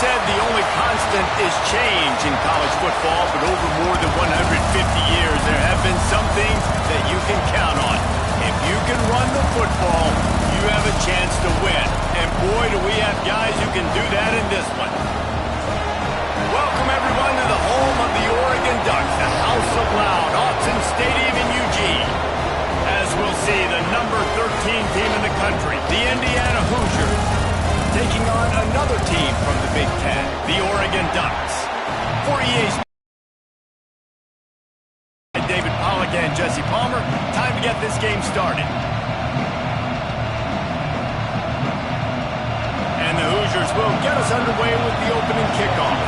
said the only constant is change in college football, but over more than 150 years, there have been some things that you can count on. If you can run the football, you have a chance to win. And boy, do we have guys who can do that in this one. Welcome, everyone, to the home of the Oregon Ducks, the House of Loud, Autzen Stadium in Eugene. As we'll see, the number 13 team in the country, the Indiana Hoosiers, taking on another team from the Big Ten, the Oregon Ducks. For EA Sports, David Pollack and Jesse Palmer, time to get this game started. And the Hoosiers will get us underway with the opening kickoff.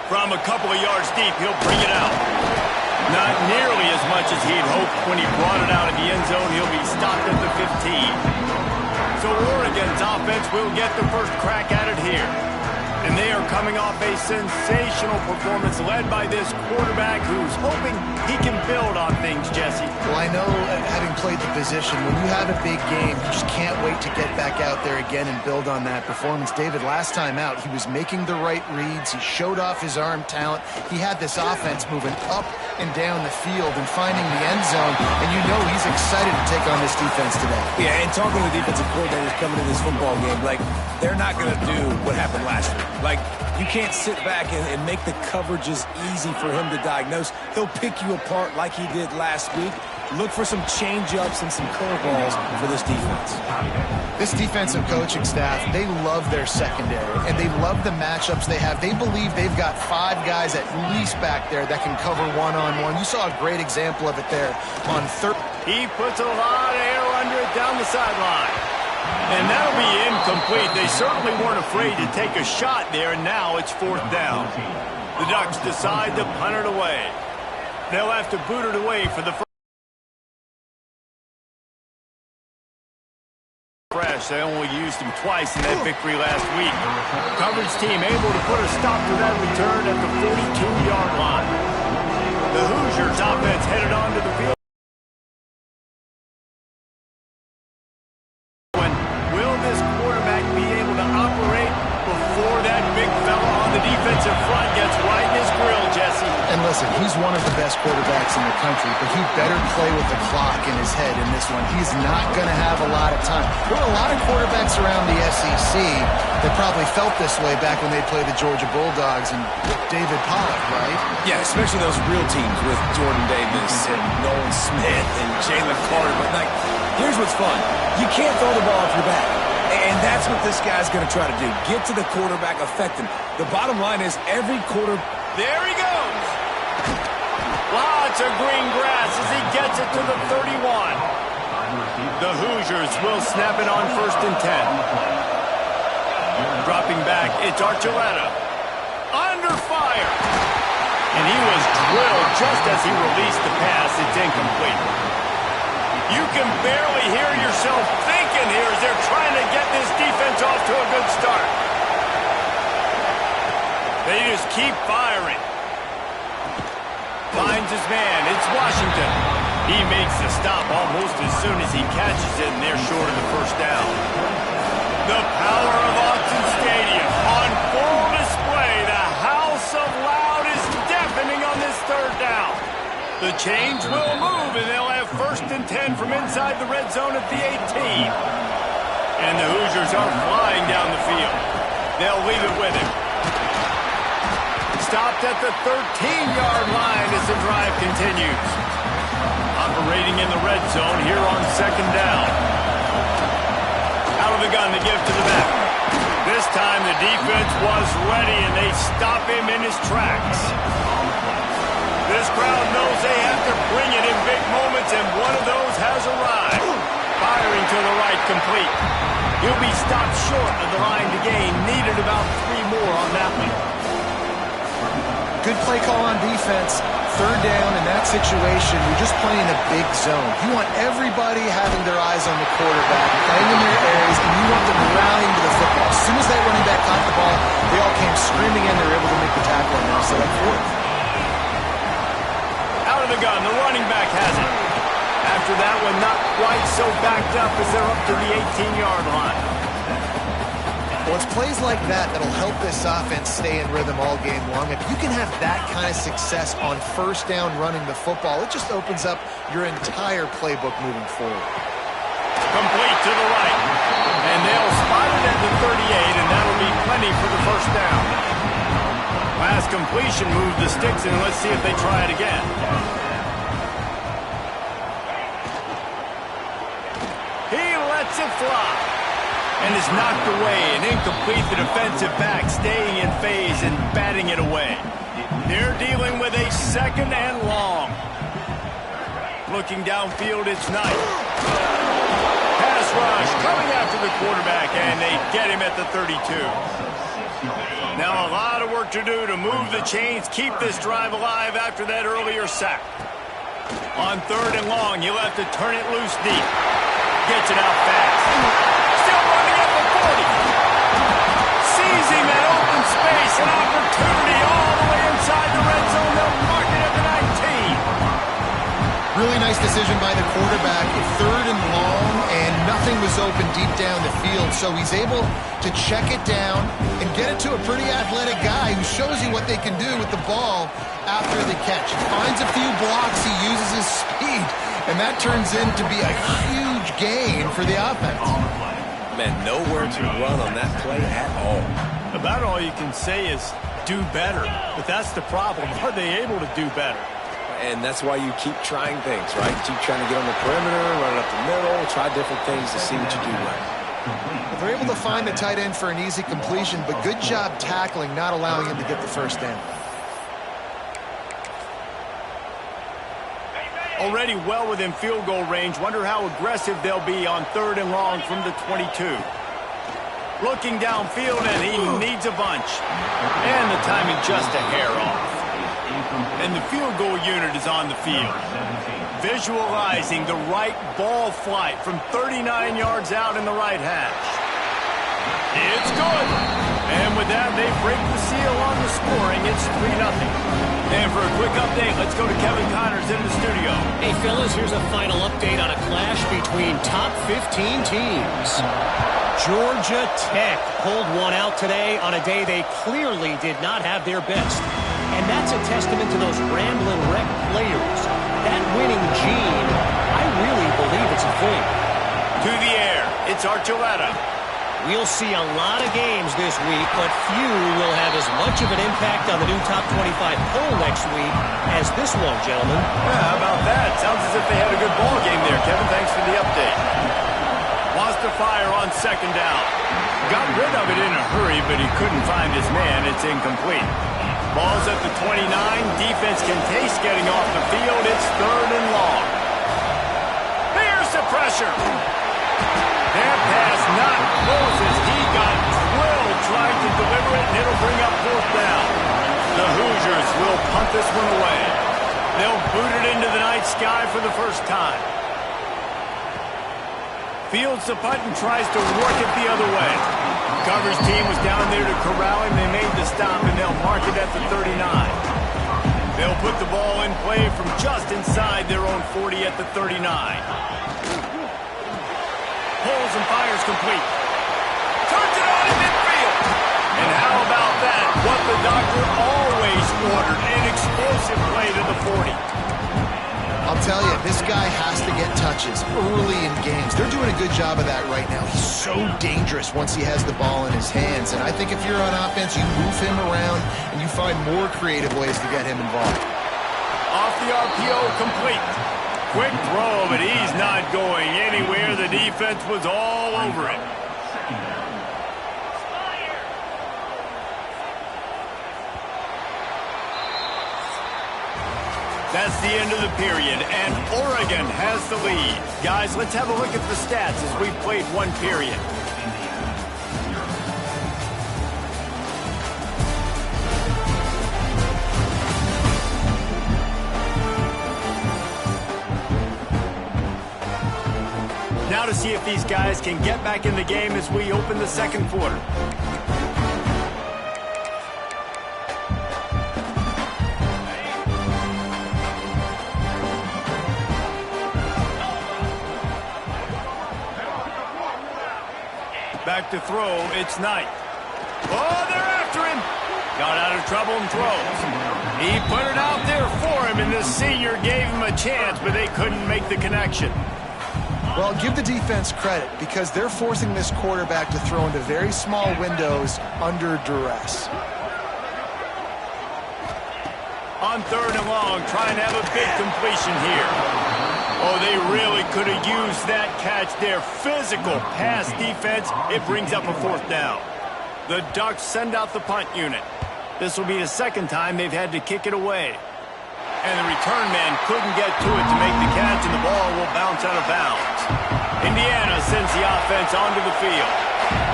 From a couple of yards deep, he'll bring it out. Not nearly as much as he'd hoped when he brought it out of the end zone. He'll be stopped at the 15. So Oregon's offense will get the first crack at it here. And they are coming off a sensational performance led by this quarterback who's hoping he can build on things, Jesse. Well, I know, having played the position, when you have a big game, you just can't wait to get back out there again and build on that performance. David, last time out, he was making the right reads. He showed off his arm talent. He had this offense moving up and down the field and finding the end zone. And you know he's excited to take on this defense today. Yeah, and talking to the defensive coordinators coming in this football game, like, they're not going to do what happened last week. Like, you can't sit back and make the coverages easy for him to diagnose. He'll pick you apart like he did last week. Look for some change-ups and some curveballs for this defense. This defensive coaching staff, they love their secondary, and they love the matchups they have. They believe they've got 5 guys at least back there that can cover one-on-one. You saw a great example of it there on third. He puts a lot of air under it down the sideline. And that'll be incomplete. They certainly weren't afraid to take a shot there, and now it's 4th down. The Ducks decide to punt it away. They'll have to boot it away for the fresh. They only used him twice in that victory last week. Coverage team able to put a stop to that return at the 42-yard line. The Hoosiers offense headed onto the field. Will this quarterback be able to operate before that big fella on the defensive front gets right in his grill, Jesse? And listen, he's one of the best quarterbacks in the country, but he better play with the clock in his head in this one. He's not going to have a lot of time. There were a lot of quarterbacks around the SEC that probably felt this way back when they played the Georgia Bulldogs and David Pollack, right? Yeah, especially those real teams with Jordan Davis and Nolan Smith and Jalen Carter. But, like, here's what's fun. You can't throw the ball off your back. And that's what this guy's going to try to do. Get to the quarterback, affect him. The bottom line is every quarter... There he goes. Lots of green grass as he gets it to the 31. The Hoosiers will snap it on 1st and 10. Dropping back, it's Archuleta. Under fire. And he was drilled just as he released the pass. It's incomplete. You can barely hear yourself thinking here as they're trying to get this defense off to a good start. They just keep firing. Finds his man. It's Washington. He makes the stop almost as soon as he catches it, and they're short of the 1st down. The power of Autzen Stadium on full display. The House of Loud is deafening on this 3rd down. The chains will move, and they'll have 1st and 10 from inside the red zone at the 18. And the Hoosiers are flying down the field. They'll leave it with him. Stopped at the 13-yard line as the drive continues. Operating in the red zone here on 2nd down. Out of the gun to give to the back. This time the defense was ready, and they stop him in his tracks. This crowd knows they have to bring it in big moments, and one of those has arrived. Firing to the right, complete. He'll be stopped short of the line to gain. Needed about 3 more on that one. Good play call on defense. 3rd down in that situation, you're just playing a big zone. You want everybody having their eyes on the quarterback, playing in their areas, and you want them rallying to the football. As soon as that running back caught the ball, they all came screaming in. They were able to make the tackle, and now set up 4th. Out the gun. The running back has it. After that one, not quite so backed up as they're up to the 18-yard line. Well, it's plays like that that'll help this offense stay in rhythm all game long. If you can have that kind of success on first down running the football, it just opens up your entire playbook moving forward. Complete to the right. And they'll spot it at the 38, and that'll be plenty for the first down. Last completion moved the sticks, and let's see if they try it again. He lets it fly. And is knocked away and incomplete. The defensive back staying in phase and batting it away. They're dealing with a second and long. Looking downfield, it's Knight. Pass rush coming after the quarterback, and they get him at the 32. Now a lot of work to do to move the chains, keep this drive alive after that earlier sack. On third and long, you'll have to turn it loose deep. Gets it out fast. Sees him at open space, an opportunity all the way inside the red zone. They'll mark it at the 19. Really nice decision by the quarterback. Third and long, and nothing was open deep down the field, so he's able to check it down and get it to a pretty athletic guy who shows you what they can do with the ball after the catch. He finds a few blocks, he uses his speed, and that turns into be a huge gain for the offense. Man, nowhere to run on that play at all. About all you can say is do better. But that's the problem. Are they able to do better? And that's why you keep trying things, right? Keep trying to get on the perimeter, run it up the middle, try different things to see what you do well. They're able to find the tight end for an easy completion, but good job tackling, not allowing him to get the first down. Already well within field goal range. Wonder how aggressive they'll be on third and long from the 22. Looking downfield, and he needs a bunch. And the timing just a hair off. And the field goal unit is on the field. Visualizing the right ball flight from 39 yards out in the right hash. It's good. And with that, they break the seal on the scoring. It's 3-0. And for a quick update, let's go to Kevin Connors in the studio. Hey, fellas, here's a final update on a clash between top 15 teams. Georgia Tech pulled one out today on a day they clearly did not have their best. And that's a testament to those Ramblin' Wreck players. That winning gene, I really believe it's a thing. To the air, it's Archuleta. We'll see a lot of games this week, but few will have as much of an impact on the new top 25 poll next week as this one, gentlemen. Yeah, how about that? Sounds as if they had a good ball game there, Kevin. Thanks for the update. Wants to fire on second down. Got rid of it in a hurry, but he couldn't find his man. It's incomplete. Ball's at the 29. Defense can taste getting off the field. It's third and long. Here's the pressure. That pass not close as he got drilled trying to deliver it, and it'll bring up fourth down. The Hoosiers will punt this one away. They'll boot it into the night sky for the first time. Fields the punt and tries to work it the other way. Coverage team was down there to corral him. They made the stop, and they'll mark it at the 39. They'll put the ball in play from just inside their own 40 at the 39. Pulls and fires complete. Turns it on in midfield. And how about that? What the doctor always ordered. An explosive play to the 40. I'll tell you, this guy has to get touches early in games. They're doing a good job of that right now. He's so dangerous once he has the ball in his hands. And I think if you're on offense, you move him around and you find more creative ways to get him involved. Off the RPO, complete. Quick throw, but he's not going anywhere. The defense was all over it. That's the end of the period, and Oregon has the lead. Guys, let's have a look at the stats as we've played one period. Now to see if these guys can get back in the game as we open the second quarter. back to throw. It's Knight. Oh, they're after him. Got out of trouble and throws. He put it out there for him, and the senior gave him a chance, but they couldn't make the connection. Well, give the defense credit because they're forcing this quarterback to throw into very small windows under duress. On 3rd and long, trying to have a big completion here. Oh, they really could have used that catch there. Physical pass defense. It brings up a 4th down. The Ducks send out the punt unit. This will be the 2nd time they've had to kick it away. And the return man couldn't get to it to make the catch, and the ball will bounce out of bounds. Indiana sends the offense onto the field.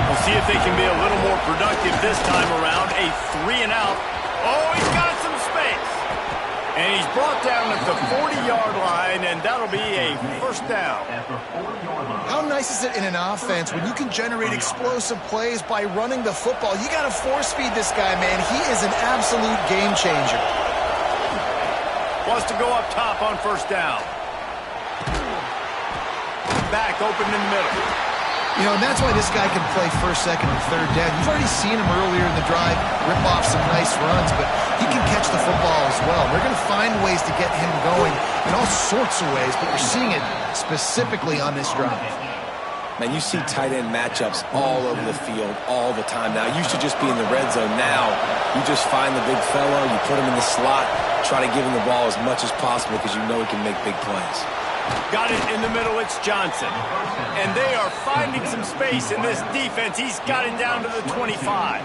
We'll see if they can be a little more productive this time around. A 3-and-out. Oh, he's got some space. And he's brought down at the 40-yard line, and that'll be a 1st down. How nice is it in an offense when you can generate explosive plays by running the football? You got to force-feed this guy, man. He is an absolute game changer. Wants to go up top on 1st down. Back open in the middle. You know, and that's why this guy can play 1st, 2nd, and 3rd down. You've already seen him earlier in the drive rip off some nice runs, but he can catch the football as well. They're going to find ways to get him going in all sorts of ways, but you're seeing it specifically on this drive. Man, you see tight end matchups all over the field all the time now. You should just be in the red zone now. You just find the big fellow, you put him in the slot, try to give him the ball as much as possible because you know he can make big plays. Got it in the middle, it's Johnson. And they are finding some space in this defense. He's got it down to the 25.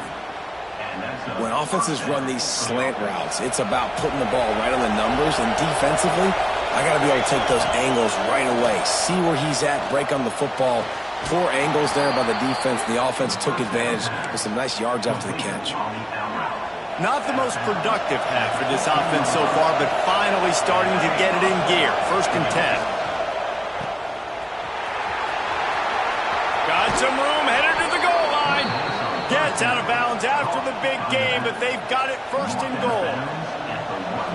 When offenses run these slant routes, it's about putting the ball right on the numbers, and defensively, I got to be able to take those angles right away, see where he's at, break on the football. Poor angles there by the defense. The offense took advantage with some nice yards after the catch. Not the most productive half for this offense so far, but finally starting to get it in gear. 1st and 10. Got some room, headed to the goal line. Gets out of bounds after the big game, but they've got it 1st and goal.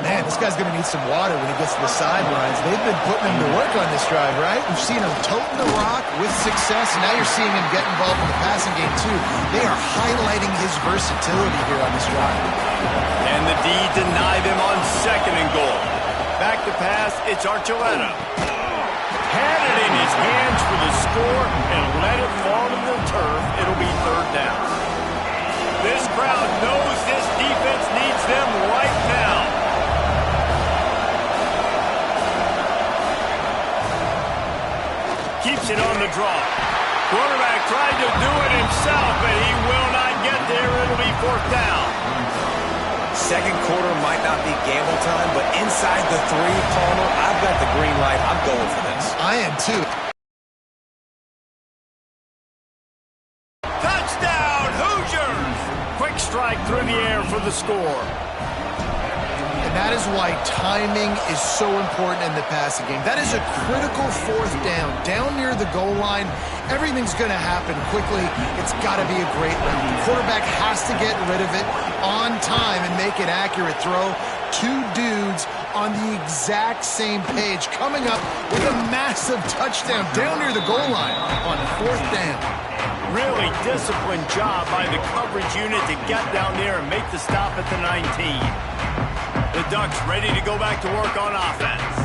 Man, this guy's going to need some water when he gets to the sidelines. They've been putting him to work on this drive, right? We've seen him toting the rock with success, and now you're seeing him get involved in the passing game, too. They are highlighting his versatility here on this drive. And the D deny them on 2nd and goal. Back to pass, it's Archuleta. Had it in his hands for the score and let it fall to the turf. It'll be 3rd down. This crowd knows this defense needs them right now. Keeps it on the draw. Quarterback tried to do it himself, but he will not get there. It'll be 4th down. 2nd quarter might not be gamble time, but inside the 3, Palmer, I've got the green light. I'm going for this. I am, too. Touchdown, Hoosiers! Quick strike through the air for the score. And that is why timing is so important in the passing game. That is a critical 4th down. Down near the goal line, everything's going to happen quickly. It's got to be a great run. The quarterback has to get rid of it on time and make an accurate throw. 2 dudes on the exact same page coming up with a massive touchdown down near the goal line on 4th down. Really disciplined job by the coverage unit to get down there and make the stop at the 19. The Ducks ready to go back to work on offense.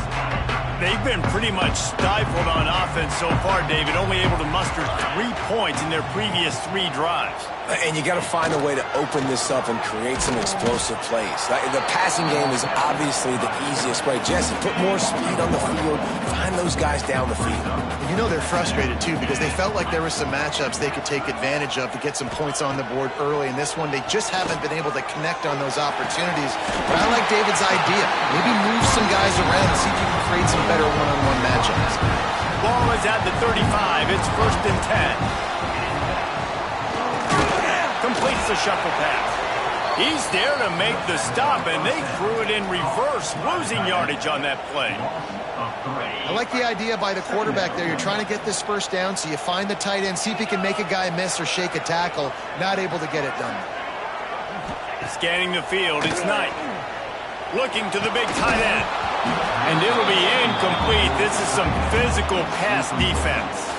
They've been pretty much stifled on offense so far, David, only able to muster 3 points in their previous 3 drives. And you got to find a way to open this up and create some explosive plays. The passing game is obviously the easiest way. Jesse, put more speed on the field. Find those guys down the field. You know they're frustrated, too, because they felt like there were some matchups they could take advantage of to get some points on the board early. In this one, they just haven't been able to connect on those opportunities. But I like David's idea. Maybe move some guys around and see if you can create some better one-on-one matchups. Ball is at the 35. It's 1st and 10. Completes the shuffle pass. He's there to make the stop, and they threw it in reverse, losing yardage on that play. I like the idea by the quarterback there. You're trying to get this 1st down, so you find the tight end, see if he can make a guy miss or shake a tackle. Not able to get it done. Scanning the field, it's Knight. Looking to the big tight end. And it'll be incomplete. This is some physical pass defense.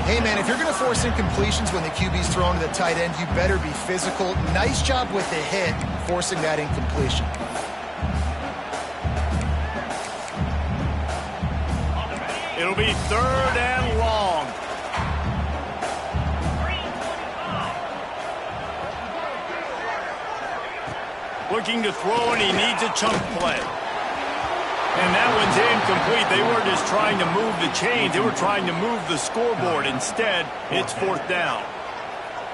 Hey, man, if you're going to force incompletions when the QB's thrown to the tight end, you better be physical. Nice job with the hit, forcing that incompletion. It'll be 3rd and long. Looking to throw, and he needs a chunk play. And that one's incomplete. They weren't just trying to move the chains. They were trying to move the scoreboard. Instead, it's 4th down.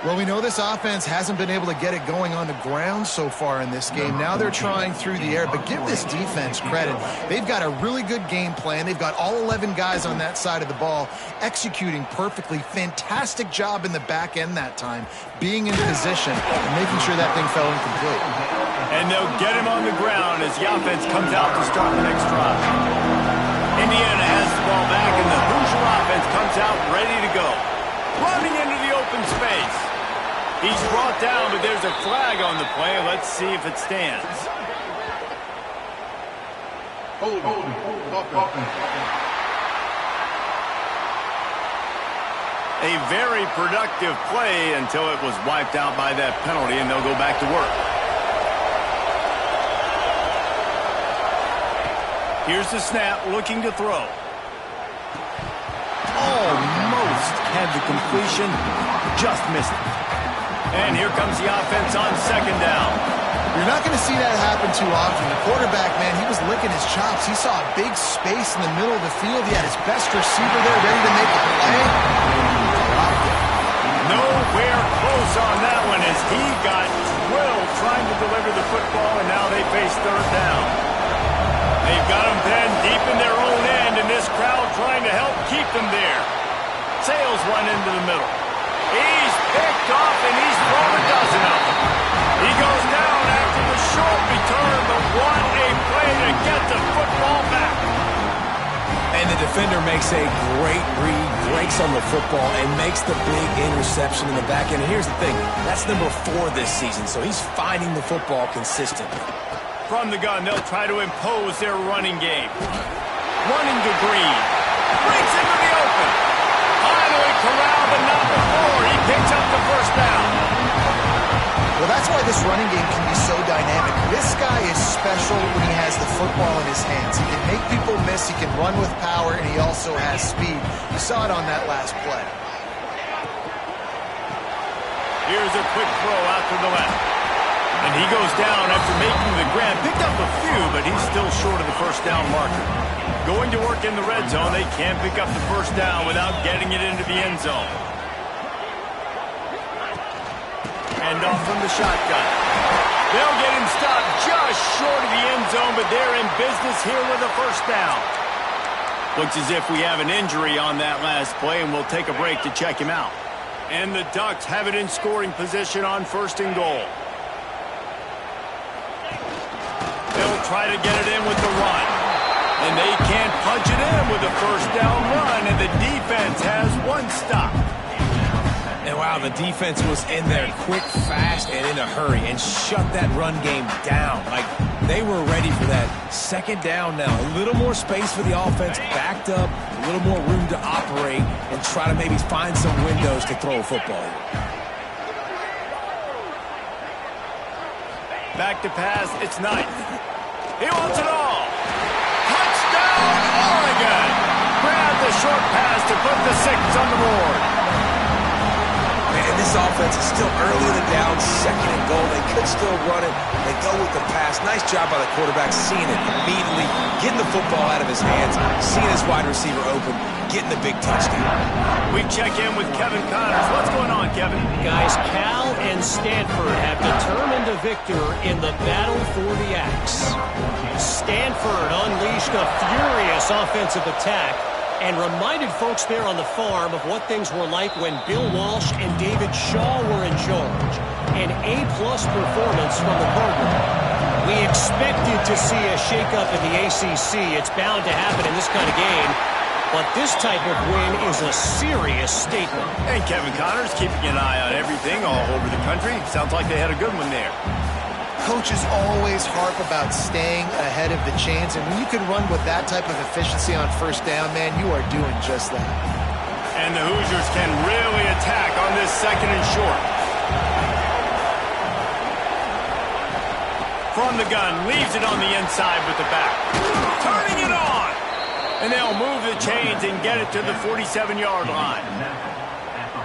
Well, we know this offense hasn't been able to get it going on the ground so far in this game. Now they're trying through the air, but give this defense credit. They've got a really good game plan. They've got all 11 guys on that side of the ball executing perfectly. Fantastic job in the back end that time, being in position and making sure that thing fell incomplete. And they'll get him on the ground as the offense comes out to start the next drive. Indiana has the ball back, and the Hoosier offense comes out ready to go. Running into the open space. He's brought down, but there's a flag on the play. Let's see if it stands. A very productive play until it was wiped out by that penalty, and they'll go back to work. Here's the snap, looking to throw. Almost had the completion, just missed it. And here comes the offense on 2nd down. You're not going to see that happen too often. The quarterback, man, he was licking his chops. He saw a big space in the middle of the field. He had his best receiver there ready to make a play. Nowhere close on that one as he got drilled trying to deliver the football, and now they face 3rd down. They've got them then deep in their own end, and this crowd trying to help keep them there. Sails one into the middle. He's picked off, and he's thrown a dozen of them. He goes down after the short return, but what a play to get the football back. And the defender makes a great read, breaks on the football, and makes the big interception in the back end. And here's the thing, that's number 4 this season, so he's finding the football consistently. From the gun, they'll try to impose their running game. Running to Green. Breaks into the open. Finally corralled, but not before. He picks up the 1st down. Well, that's why this running game can be so dynamic. This guy is special when he has the football in his hands. He can make people miss, he can run with power, and he also has speed. You saw it on that last play. Here's a quick throw out to the left. And he goes down after making the grab. Picked up a few, but he's still short of the 1st down marker. Going to work in the red zone. They can't pick up the 1st down without getting it into the end zone. Hand off from the shotgun. They'll get him stopped just short of the end zone, but they're in business here with a 1st down. Looks as if we have an injury on that last play, and we'll take a break to check him out. And the Ducks have it in scoring position on 1st and goal. They'll try to get it in with the run. And they can't punch it in with a 1st down run, and the defense has 1 stop. And wow, the defense was in there quick, fast, and in a hurry and shut that run game down. Like, they were ready for that 2nd down now. A little more space for the offense, backed up, a little more room to operate and try to maybe find some windows to throw a football in. Back to pass, it's Knight. He wants it all. Touchdown, Oregon! Grab the short pass to put the 6 on the board. And this offense is still early in the down, 2nd and goal. They could still run it. They go with the pass. Nice job by the quarterback, seeing it immediately, getting the football out of his hands, seeing his wide receiver open, getting the big touchdown. We check in with Kevin Connors. What's going on, Kevin? Guys, Cal and Stanford have determined a victor in the battle for the axe. Stanford unleashed a furious offensive attack and reminded folks there on the farm of what things were like when Bill Walsh and David Shaw were in charge. An A-plus performance from the Cardinals. We expected to see a shakeup in the ACC. It's bound to happen in this kind of game. But this type of win is a serious statement. And Kevin Connors keeping an eye on everything all over the country. Sounds like they had a good one there. Coaches always harp about staying ahead of the chains, and when you can run with that type of efficiency on 1st down, man, you are doing just that. And the Hoosiers can really attack on this 2nd and short. From the gun, leaves it on the inside with the back. Turning it on! And they'll move the chains and get it to the 47-yard line.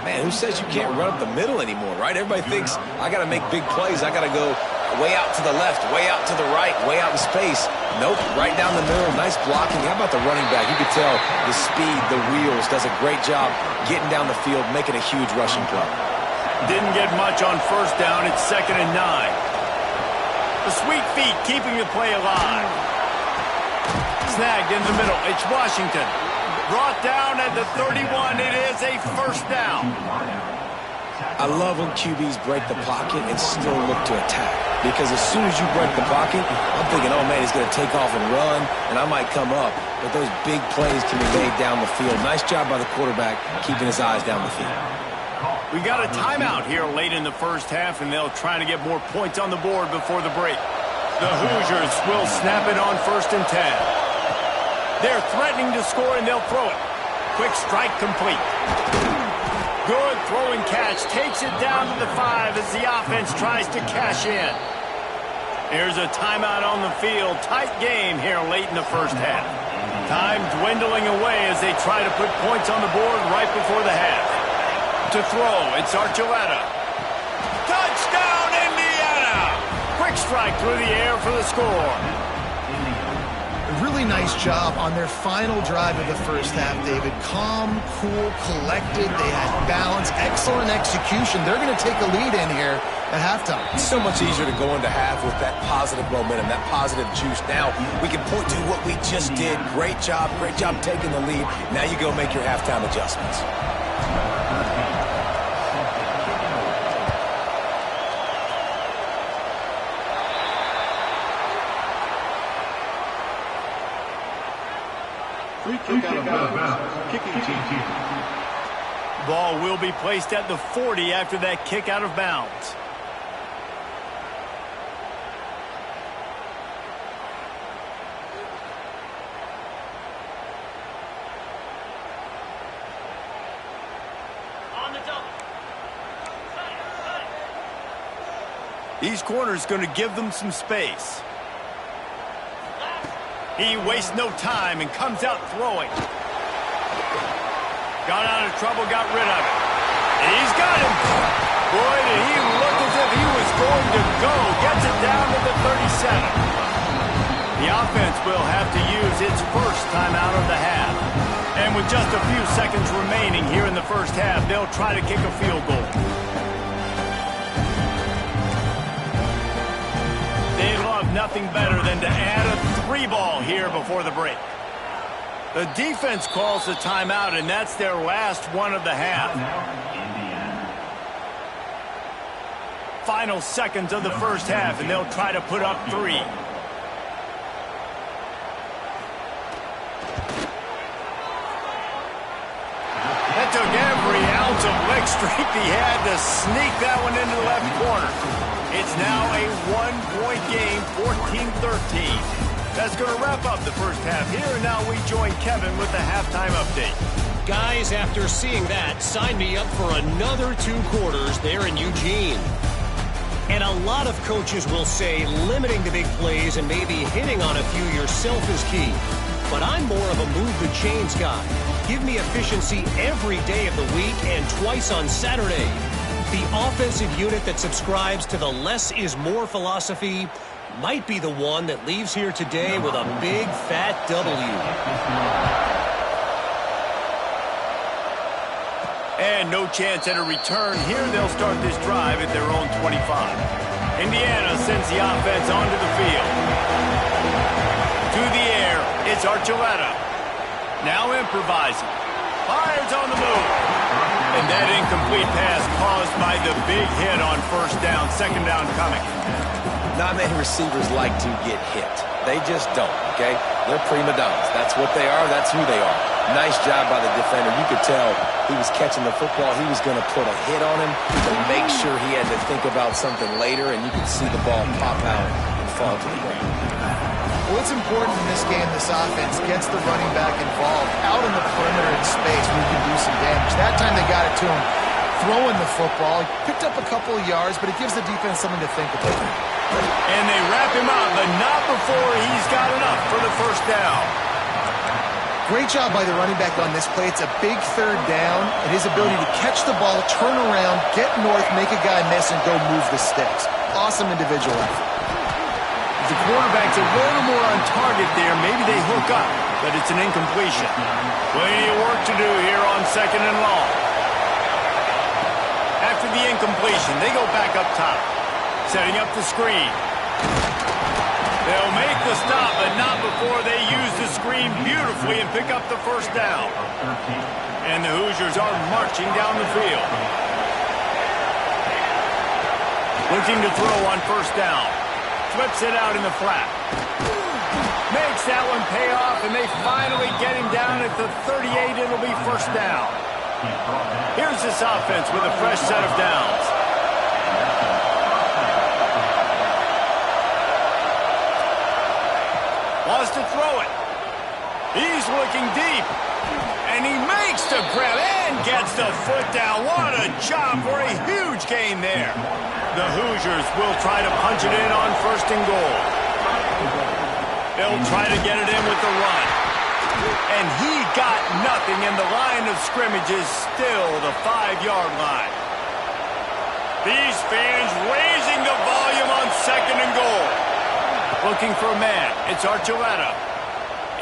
Man, who says you can't run up the middle anymore, right? Everybody thinks, I got to make big plays. I got to go way out to the left, way out to the right, way out in space. Nope, right down the middle. Nice blocking. How about the running back? You could tell the speed, the wheels, does a great job getting down the field, making a huge rushing play. Didn't get much on 1st down. It's 2nd and 9. The sweet feet keeping the play alive. Snagged in the middle. It's Washington. Brought down at the 31. It is a 1st down. I love when QBs break the pocket and still look to attack. Because as soon as you break the pocket, I'm thinking, oh, man, he's going to take off and run, and I might come up. But those big plays can be made down the field. Nice job by the quarterback keeping his eyes down the field. We got a timeout here late in the 1st half, and they'll try to get more points on the board before the break. The Hoosiers will snap it on 1st and 10. They're threatening to score, and they'll throw it. Quick strike complete. Good throwing catch. Takes it down to the 5 as the offense tries to cash in. Here's a timeout on the field. Tight game here late in the 1st half. Time dwindling away as they try to put points on the board right before the half. To throw, it's Archuleta. Touchdown, Indiana! Quick strike through the air for the score. Really nice job on their final drive of the 1st half, David. Calm, cool, collected. They had balance, excellent execution. They're going to take a lead in here at halftime. It's so much easier to go into half with that positive momentum, that positive juice. Now we can point to what we just did. Great job taking the lead. Now you go make your halftime adjustments. Free kick out of bounds. Kicking team. Ball will be placed at the 40 after that kick out of bounds. On the double. These corners going to give them some space. He wastes no time and comes out throwing. Got out of trouble, got rid of it. And he's got him. Boy, did he look as if he was going to go. Gets it down to the 37. The offense will have to use its 1st timeout of the half. And with just a few seconds remaining here in the 1st half, they'll try to kick a field goal. They love nothing better than to add a 3-ball here before the break. The defense calls the timeout, and that's their last one of the half. Final seconds of the 1st half, and they'll try to put up 3. That took every ounce of leg strength he had to sneak that one into the left corner. It's now a 1-point game, 14-13. That's going to wrap up the 1st half here, and now we join Kevin with the halftime update. Guys, after seeing that, sign me up for another 2 quarters there in Eugene. And a lot of coaches will say limiting the big plays and maybe hitting on a few yourself is key. But I'm more of a move the chains guy. Give me efficiency every day of the week and twice on Saturday. The offensive unit that subscribes to the less is more philosophy might be the one that leaves here today with a big fat W. And no chance at a return. Here they'll start this drive at their own 25. Indiana sends the offense onto the field. To the air, it's Archuleta. Now improvising. Fires on the move. And that incomplete pass caused by the big hit on 1st down, 2nd down coming. Not many receivers like to get hit. They just don't, okay? They're prima donnas. That's what they are. That's who they are. Nice job by the defender. You could tell he was catching the football. He was going to put a hit on him to make sure he had to think about something later, and you could see the ball pop out and fall to the ground. Well, it's important in this game this offense gets the running back involved out in the perimeter in space where he can do some damage. That time they got it to him throwing the football. He picked up a couple of yards, but it gives the defense something to think about. And they wrap him up, but not before he's got enough for the first down. Great job by the running back on this play. It's a big third down, and his ability to catch the ball, turn around, get north, make a guy miss, and go move the sticks. Awesome individual effort. The quarterback's a little more on target there. Maybe they hook up, but it's an incompletion. Plenty of work to do here on 2nd and long. After the incompletion, they go back up top, setting up the screen. They'll make the stop, but not before they use the screen beautifully and pick up the first down. And the Hoosiers are marching down the field. Looking to throw on first down. Flips it out in the flat. Makes that one pay off, and they finally get him down at the 38. It'll be first down. Here's this offense with a fresh set of downs. Wants to throw it. He's looking deep. And he makes the grab and gets the foot down. What a job for a huge gain there. The Hoosiers will try to punch it in on 1st and goal. They'll try to get it in with the run. And he got nothing, and the line of scrimmage is still the 5-yard line. These fans raising the volume on 2nd and goal. Looking for a man. It's Archuleta.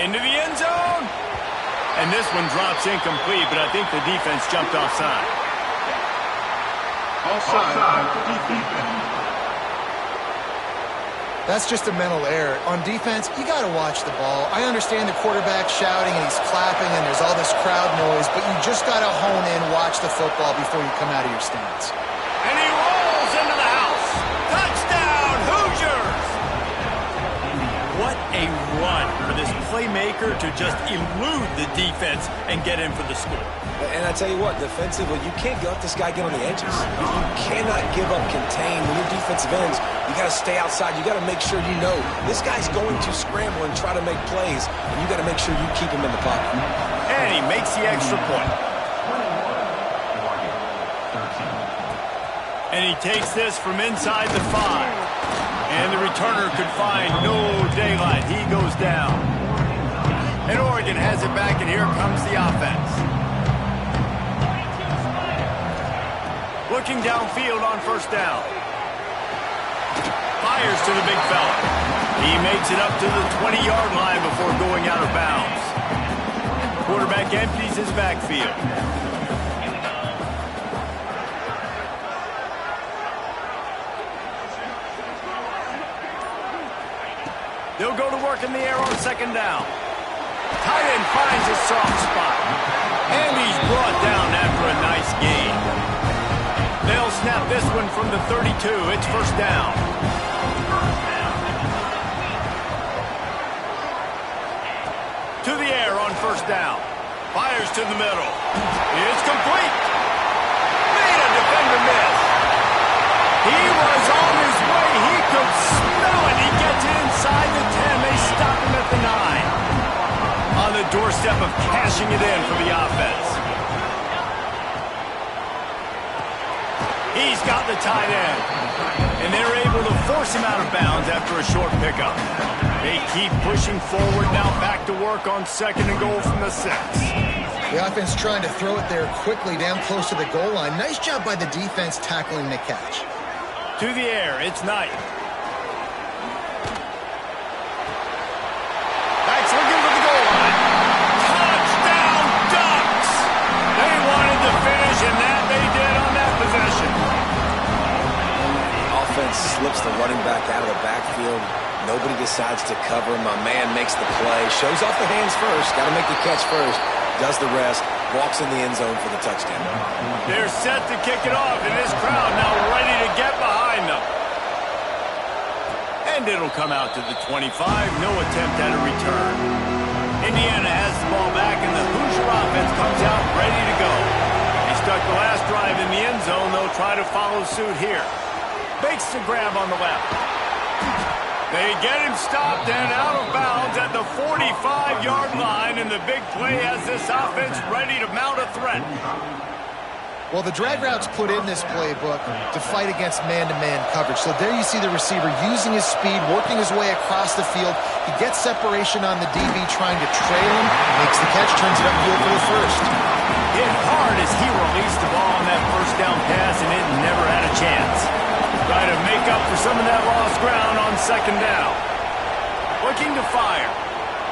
Into the end zone. And this one drops incomplete, but I think the defense jumped offside. Offside. Defense. That's just a mental error. On defense, you got to watch the ball. I understand the quarterback shouting and he's clapping and there's all this crowd noise, but you just got to hone in, watch the football before you come out of your stance. And he rolls into the house. Touchdown, Hoosiers! What a run for this playmaker to just elude the defense and get in for the score. And I tell you what, defensively, you can't let this guy get on the edges. You cannot give up contain. When you're defensive ends, you got to stay outside. You got to make sure you know this guy's going to scramble and try to make plays, and you got to make sure you keep him in the pocket. And he makes the extra point. And he takes this from inside the 5. And the returner could find no daylight. He goes down. And Oregon has it back, and here comes the offense. Looking downfield on first down. Fires to the big fella. He makes it up to the 20-yard line before going out of bounds. Quarterback empties his backfield. They'll go to work in the air on 2nd down. Tight end finds his soft spot. And he's brought down after a nice gain. They'll snap this one from the 32. It's first down. To the air on first down. Fires to the middle. It's complete. Made a defender miss. He was on his way. He could smell it. He gets inside the 10. They stop him at the 9. On the doorstep of cashing it in for the offense. He's got the tight end. And they're able to force him out of bounds after a short pickup. They keep pushing forward now, back to work on 2nd and goal from the 6. The offense trying to throw it there quickly down close to the goal line. Nice job by the defense tackling the catch. To the air, it's Knight. Back's looking for the goal line. Touchdown, Ducks! They wanted to finish, and that they did on that possession. Offense slips the running back out of the backfield. Nobody decides to cover him. My man makes the play. Shows off the hands first. Got to make the catch first. Does the rest. Walks in the end zone for the touchdown. They're set to kick it off, and this crowd now ready to get behind them. And it'll come out to the 25. No attempt at a return. Indiana has the ball back, and the Hoosier offense comes out ready to go. They stuck the last drive in the end zone. They'll try to follow suit here. Bakes the grab on the left. They get him stopped and out of bounds at the 45-yard line, and the big play has this offense ready to mount a threat. Well, the drag route's put in this playbook to fight against man-to-man coverage. So there you see the receiver using his speed, working his way across the field. He gets separation on the DB, trying to trail him, makes the catch, turns it upfield for the first. Hit hard as he released the ball on that first down pass, and it never had a chance. Try to make up for some of that lost ground on second down. Looking to fire.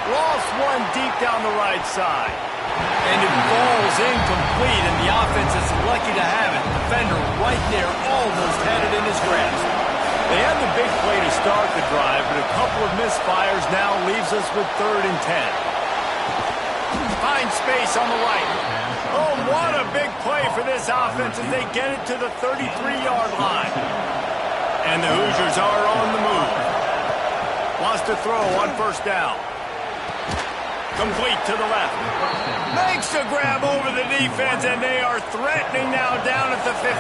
Lost one deep down the right side. And it falls incomplete, and the offense is lucky to have it. Defender right there almost had it in his grasp. They had the big play to start the drive, but a couple of misfires now leaves us with 3rd and 10. Find space on the right. Oh, what a big play for this offense as they get it to the 33-yard line. And the Hoosiers are on the move. Wants to throw on first down. Complete to the left. Makes a grab over the defense, and they are threatening now down at the 15.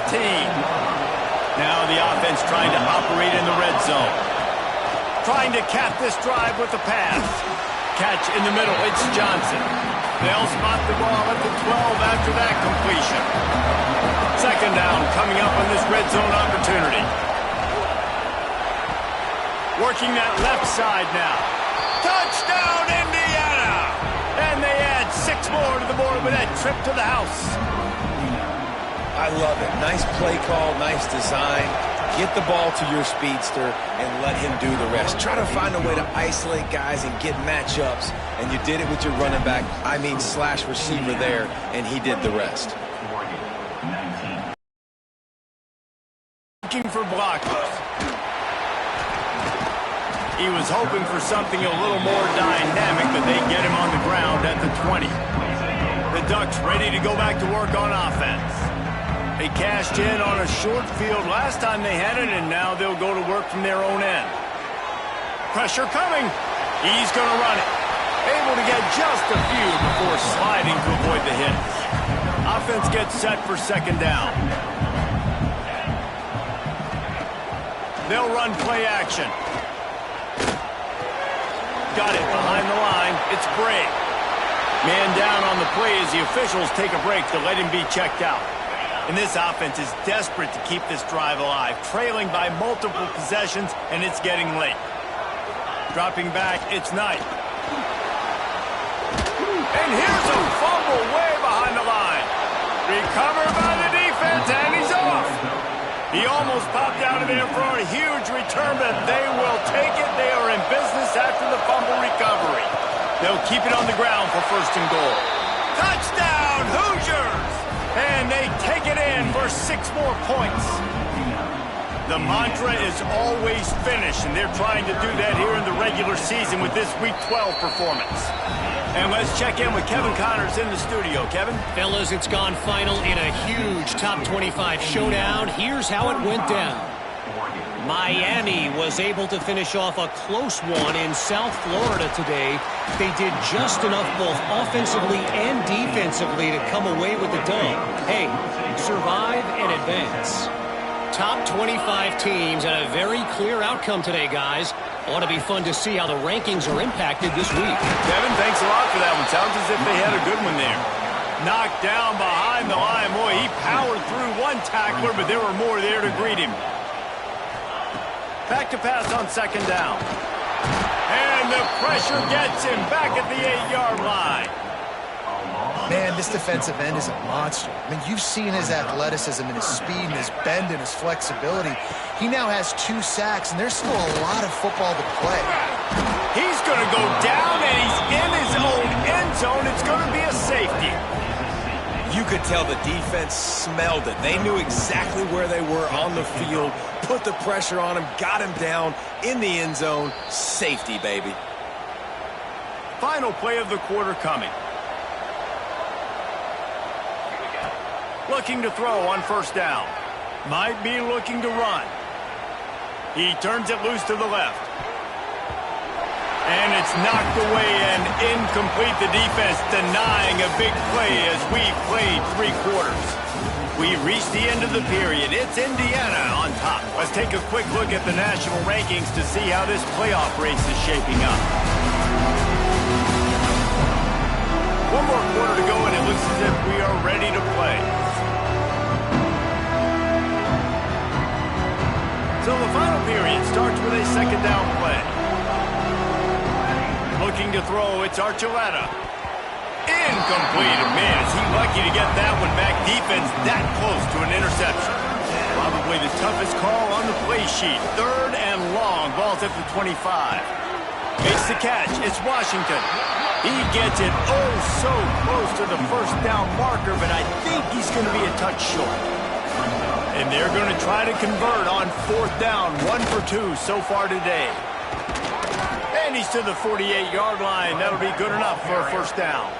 Now the offense trying to operate in the red zone. Trying to cap this drive with the pass. Catch in the middle. It's Johnson. They'll spot the ball at the 12 after that completion. Second down coming up on this red zone opportunity. Working that left side now. Touchdown, Indiana! And they add 6 more to the board with that trip to the house. I love it. Nice play call, nice design. Get the ball to your speedster and let him do the rest. Try to find a way to isolate guys and get matchups, and you did it with your running back, slash receiver there, and he did the rest. Looking for blockers. He was hoping for something a little more dynamic, but they get him on the ground at the 20. The Ducks ready to go back to work on offense. They cashed in on a short field last time they had it, and now they'll go to work from their own end. Pressure coming. He's going to run it. Able to get just a few before sliding to avoid the hit. Offense gets set for second down. They'll run play action. Got it behind the line. It's Bray. Man down on the play as the officials take a break to let him be checked out. And this offense is desperate to keep this drive alive, trailing by multiple possessions, and it's getting late. Dropping back, it's Knight. And here's a fumble way behind the line. Recovered by the defense, and he's off. He almost popped out of there for a huge return, but they will take it. They are in business after the fumble recovery. They'll keep it on the ground for first and goal. Touchdown, Hoosiers! And they take it in for 6 more points. The mantra is always finish, and they're trying to do that here in the regular season with this Week 12 performance. And let's check in with Kevin Connors in the studio. Kevin? Fellas, it's gone final in a huge top 25 showdown. Here's how it went down. Miami was able to finish off a close one in South Florida today. They did just enough both offensively and defensively to come away with the dub. Hey, survive and advance. Top 25 teams and a very clear outcome today, guys. Ought to be fun to see how the rankings are impacted this week. Kevin, thanks a lot for that one. Sounds as if they had a good one there. Knocked down behind the line. Boy, he powered through one tackler, but there were more there to greet him. Back to pass on second down. And the pressure gets him back at the 8-yard line. Man, this defensive end is a monster. I mean, you've seen his athleticism and his speed and his bend and his flexibility. He now has 2 sacks, and there's still a lot of football to play. He's going to go down, and he's in his own end zone. It's going to be a safety. You could tell the defense smelled it. They knew exactly where they were on the field, put the pressure on him, got him down in the end zone. Safety, baby. Final play of the quarter coming. Looking to throw on first down. Might be looking to run. He turns it loose to the left. And it's knocked away and incomplete. The defense denying a big play as we played 3 quarters. We reached the end of the period. It's Indiana on top. Let's take a quick look at the national rankings to see how this playoff race is shaping up. One more quarter to go, and it looks as if we are ready to play. So the final period starts with a second down play. Looking to throw, it's Archuleta. Incomplete. Man, is he lucky to get that one back. Defense that close to an interception. Probably the toughest call on the play sheet. Third and long. Ball's at the 25. Makes the catch. It's Washington. He gets it oh so close to the first down marker, but I think he's going to be a touch short. And they're going to try to convert on fourth down. 1 for 2 so far today. And he's to the 48-yard line. That'll be good enough for a first down.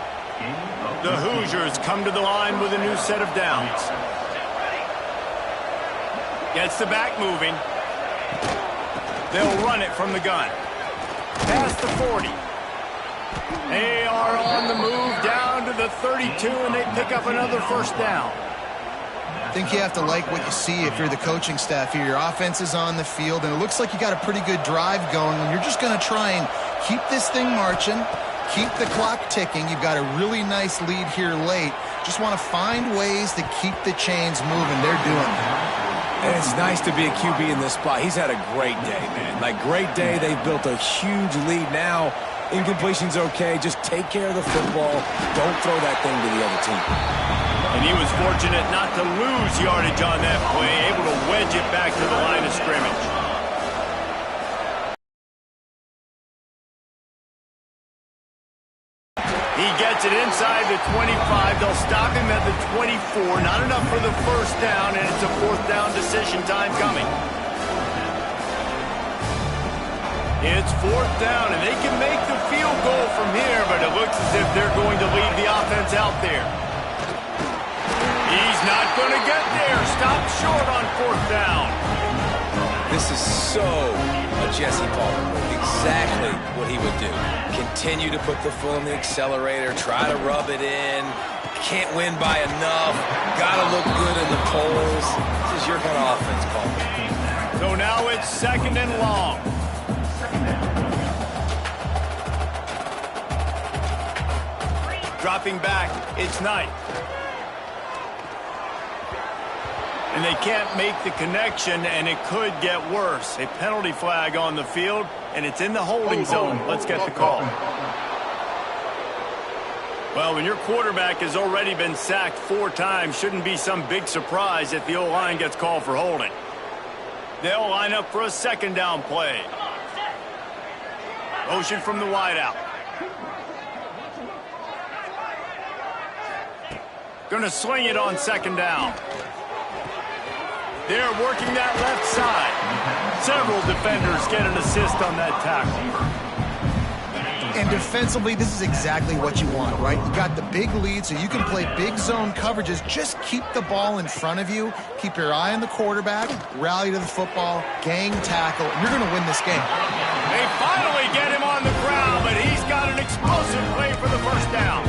The Hoosiers come to the line with a new set of downs. Gets the back moving. They'll run it from the gun. Past the 40. They are on the move down to the 32, and they pick up another first down. I think you have to like what you see if you're the coaching staff here. Your offense is on the field, and it looks like you got a pretty good drive going, and you're just going to try and keep this thing marching, keep the clock ticking. You've got a really nice lead here late. Just want to find ways to keep the chains moving. They're doing that. And it's nice to be a QB in this spot. He's had a great day, man. Like, great day. They've built a huge lead now. Incompletion's okay. Just take care of the football. Don't throw that thing to the other team. And he was fortunate not to lose yardage on that play, able to wedge it back to the line of scrimmage. He gets it inside the 25. They'll stop him at the 24. Not enough for the first down, and it's a fourth down decision time coming. It's fourth down, and they can make the field goal from here, but it looks as if they're going to leave the offense out there. He's not going to get there. Stopped short on fourth down. This is so a Jesse Palmer move. Exactly what he would do. Continue to put the foot on the accelerator, try to rub it in. Can't win by enough. Got to look good in the polls. This is your kind of offense, Palmer. So now it's second and long. Dropping back, it's Knight. And they can't make the connection, and it could get worse. A penalty flag on the field, and it's in the holding zone. Let's get the call. Well, when your quarterback has already been sacked 4 times, shouldn't be some big surprise if the O-line gets called for holding. They'll line up for a second down play. Motion from the wideout. Going to sling it on second down. They're working that left side. Several defenders get an assist on that tackle. And defensively, this is exactly what you want, right? You got the big lead, so you can play big zone coverages. Just keep the ball in front of you. Keep your eye on the quarterback. Rally to the football. Gang tackle. And you're going to win this game. They finally get him on the ground, but he's got an explosive play for the first down.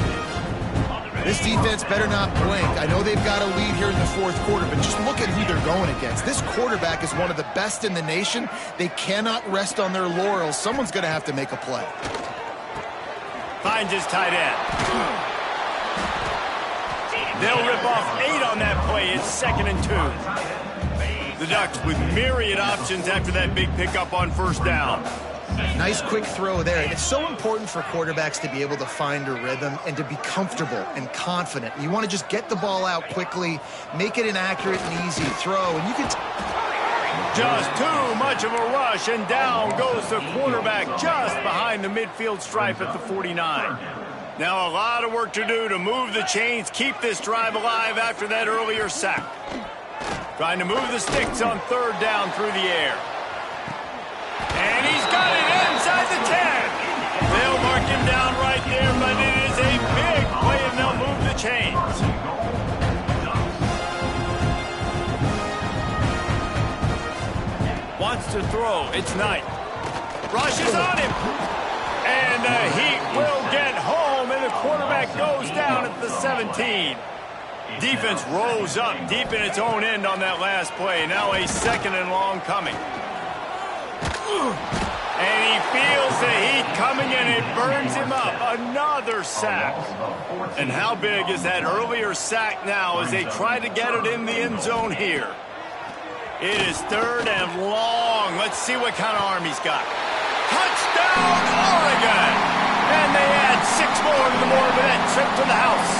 This defense better not blink. I know they've got a lead here in the fourth quarter, but just look at who they're going against. This quarterback is one of the best in the nation. They cannot rest on their laurels. Someone's going to have to make a play. Finds his tight end. They'll rip off 8 on that play. It's second and 2. The Ducks with myriad options after that big pickup on first down. Nice quick throw there. And it's so important for quarterbacks to be able to find a rhythm and to be comfortable and confident. You want to just get the ball out quickly, make it an accurate and easy throw, and you can... Just too much of a rush, and down goes the quarterback just behind the midfield stripe at the 49. Now a lot of work to do to move the chains, keep this drive alive after that earlier sack. Trying to move the sticks on third down through the air. And he's got it inside the 10. They'll mark him down right there, but it is a big play, and they'll move the chains. Wants to throw. It's Knight. Rushes on him. And the Heat will get home, and the quarterback goes down at the 17. Defense rose up deep in its own end on that last play. Now a second and long coming. And he feels the heat coming and it burns him up. Another sack. And how big is that earlier sack now as they try to get it in the end zone here? It is third and long. Let's see what kind of arm he's got. Touchdown, Oregon! And they add 6 more to the board with that trip to the house.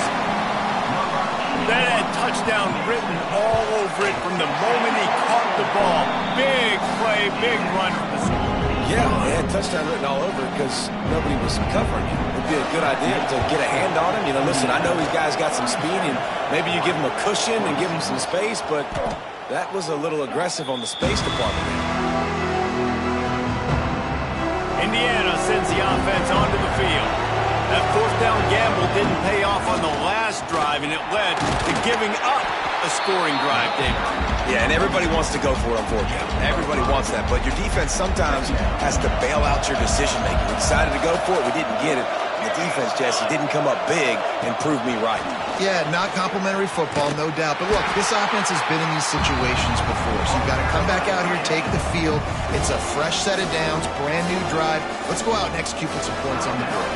That had touchdown written all over it from the moment he caught the ball. Big play, big run for the score. Yeah, they had touchdown written all over it because nobody was covering him. It'd be a good idea to get a hand on him. You know, listen, I know these guys got some speed, and maybe you give him a cushion and give him some space, but that was a little aggressive on the space department. Indiana sends the offense onto the field. That fourth down gamble didn't pay off on the last drive, and it led to giving up a scoring drive, David. Yeah, and everybody wants to go for it on 4th down. Everybody wants that, but your defense sometimes has to bail out your decision-making. We decided to go for it. We didn't get it. And the defense, Jesse, didn't come up big and prove me right. Yeah, not complimentary football, no doubt. But look, this offense has been in these situations before, so you've got to come back out here, take the field. It's a fresh set of downs, brand new drive. Let's go out and execute with some points on the board.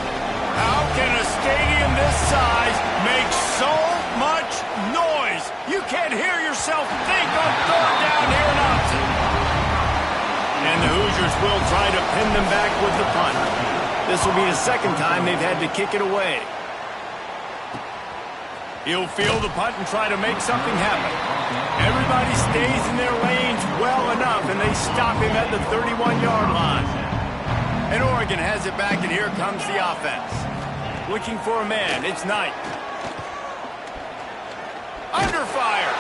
How can a stadium this size make so much noise? You can't hear yourself think on 3rd down here in Austin. And the Hoosiers will try to pin them back with the punt. This will be the second time they've had to kick it away. He'll field the punt and try to make something happen. Everybody stays in their lanes well enough, and they stop him at the 31-yard line. And Oregon has it back, and here comes the offense. Looking for a man. It's Knight. Under fire.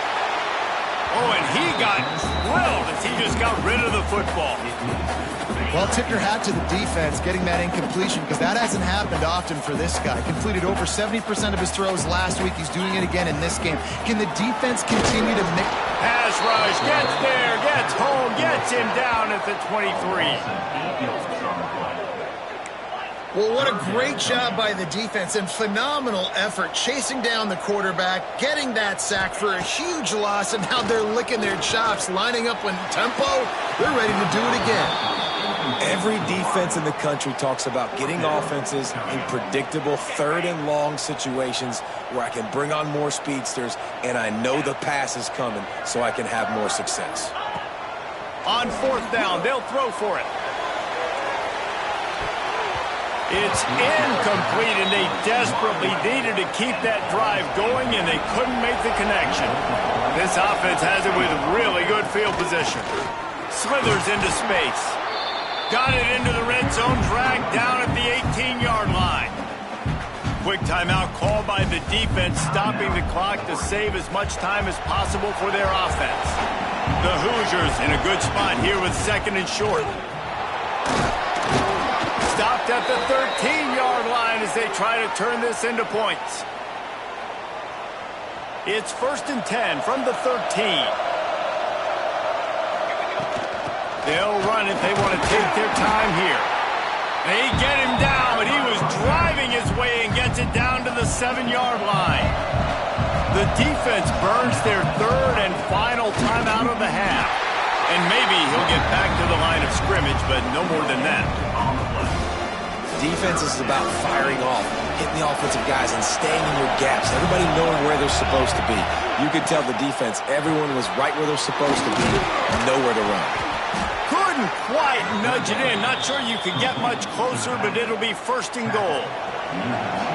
Oh, and he got drilled as he just got rid of the football. Well, tip your hat to the defense getting that incompletion because that hasn't happened often for this guy. Completed over 70% of his throws last week. He's doing it again in this game. Can the defense continue to mix? Pass rush. Gets there. Gets home. Gets him down at the 23. Well, what a great job by the defense and phenomenal effort chasing down the quarterback, getting that sack for a huge loss, and now they're licking their chops, lining up in tempo. They're ready to do it again. Every defense in the country talks about getting offenses in predictable 3rd and long situations where I can bring on more speedsters and I know the pass is coming so I can have more success. On 4th down, they'll throw for it. It's incomplete, and they desperately needed to keep that drive going, and they couldn't make the connection. This offense has it with really good field position. Slithers into space. Got it into the red zone, dragged down at the 18-yard line. Quick timeout called by the defense, stopping the clock to save as much time as possible for their offense. The Hoosiers in a good spot here with 2nd and short. Stopped at the 13-yard line as they try to turn this into points. It's 1st and 10 from the 13. They'll run if they want to take their time here. They get him down, but he was driving his way and gets it down to the 7-yard line. The defense burns their 3rd and final timeout of the half. And maybe he'll get back to the line of scrimmage, but no more than that. Defense is about firing off, hitting the offensive guys, and staying in your gaps. Everybody knowing where they're supposed to be. You could tell the defense, everyone was right where they're supposed to be and nowhere to run. Couldn't quite nudge it in. Not sure you could get much closer, but it'll be 1st and goal.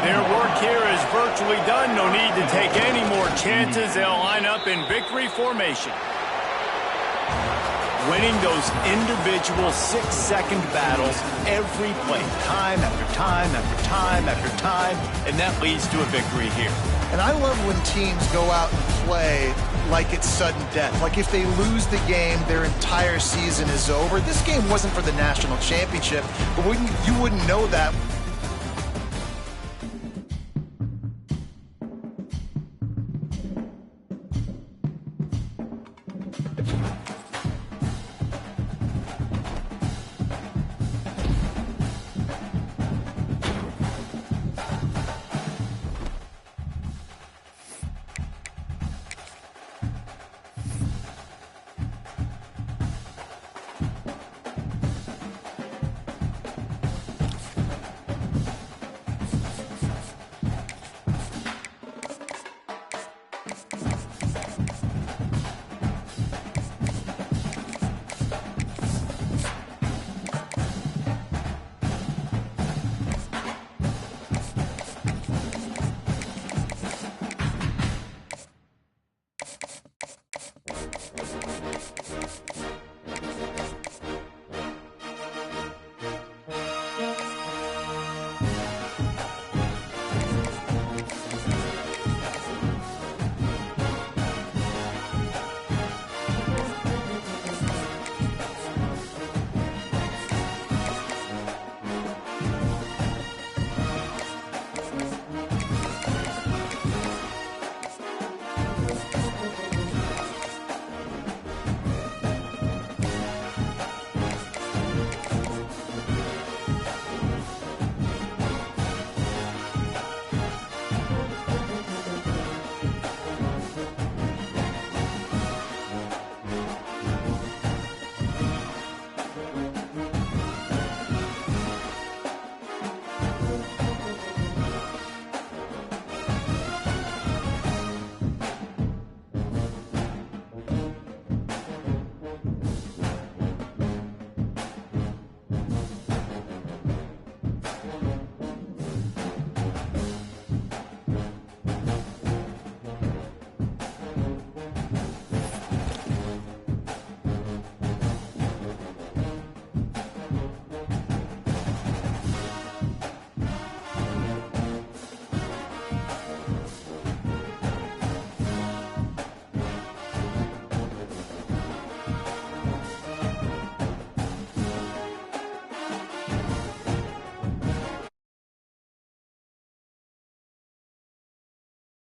Their work here is virtually done. No need to take any more chances. They'll line up in victory formation. Winning those individual 6-second battles every play, time after time after time after time, and that leads to a victory here. And I love when teams go out and play like it's sudden death. Like if they lose the game, their entire season is over. This game wasn't for the national championship, but you wouldn't know that